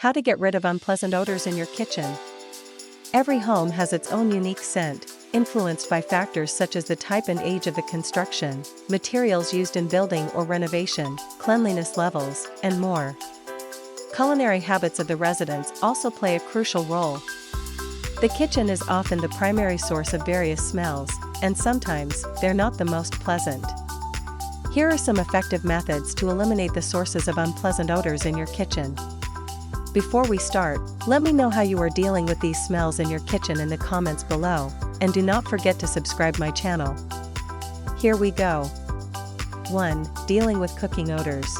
How to get rid of unpleasant odors in your kitchen. Every home has its own unique scent, influenced by factors such as the type and age of the construction, materials used in building or renovation, cleanliness levels, and more. Culinary habits of the residents also play a crucial role. The kitchen is often the primary source of various smells, and sometimes they're not the most pleasant. Here are some effective methods to eliminate the sources of unpleasant odors in your kitchen. Before we start, let me know how you are dealing with these smells in your kitchen in the comments below, and do not forget to subscribe my channel. Here we go. 1. Dealing with cooking odors.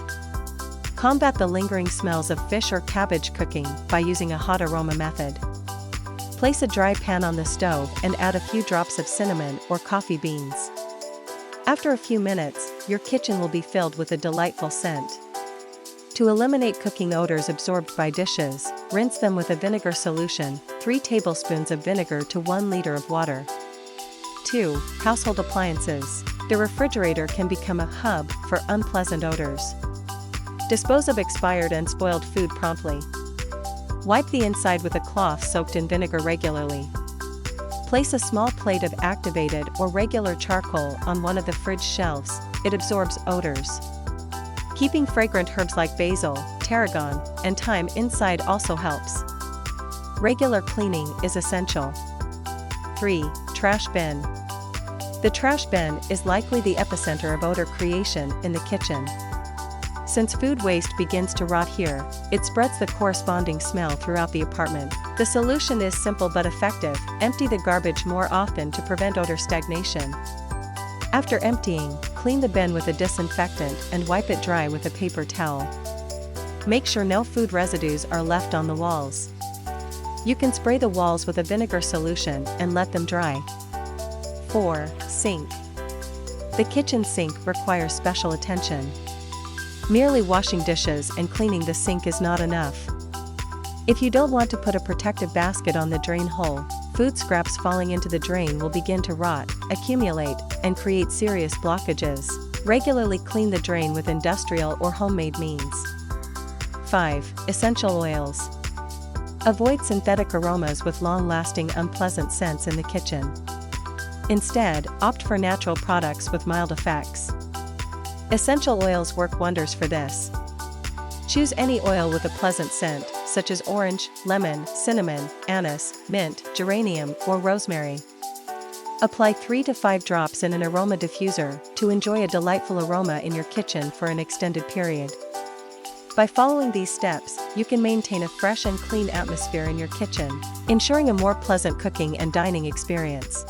Combat the lingering smells of fish or cabbage cooking by using a hot aroma method. Place a dry pan on the stove and add a few drops of cinnamon or coffee beans. After a few minutes, your kitchen will be filled with a delightful scent. To eliminate cooking odors absorbed by dishes, rinse them with a vinegar solution, 3 tablespoons of vinegar to 1 liter of water. 2. Household appliances. The refrigerator can become a hub for unpleasant odors. Dispose of expired and spoiled food promptly. Wipe the inside with a cloth soaked in vinegar regularly. Place a small plate of activated or regular charcoal on one of the fridge shelves. It absorbs odors. Keeping fragrant herbs like basil, tarragon, and thyme inside also helps. Regular cleaning is essential. 3. Trash bin. The trash bin is likely the epicenter of odor creation in the kitchen. Since food waste begins to rot here, it spreads the corresponding smell throughout the apartment. The solution is simple but effective: empty the garbage more often to prevent odor stagnation. After emptying, clean the bin with a disinfectant and wipe it dry with a paper towel. Make sure no food residues are left on the walls. You can spray the walls with a vinegar solution and let them dry. 4. Sink. The kitchen sink requires special attention. Merely washing dishes and cleaning the sink is not enough. If you don't want to put a protective basket on the drain hole, food scraps falling into the drain will begin to rot, accumulate, and create serious blockages. Regularly clean the drain with industrial or homemade means. 5. Essential oils. Avoid synthetic aromas with long-lasting unpleasant scents in the kitchen. Instead, opt for natural products with mild effects. Essential oils work wonders for this. Choose any oil with a pleasant scent, such as orange, lemon, cinnamon, anise, mint, geranium, or rosemary. Apply 3 to 5 drops in an aroma diffuser to enjoy a delightful aroma in your kitchen for an extended period. By following these steps, you can maintain a fresh and clean atmosphere in your kitchen, ensuring a more pleasant cooking and dining experience.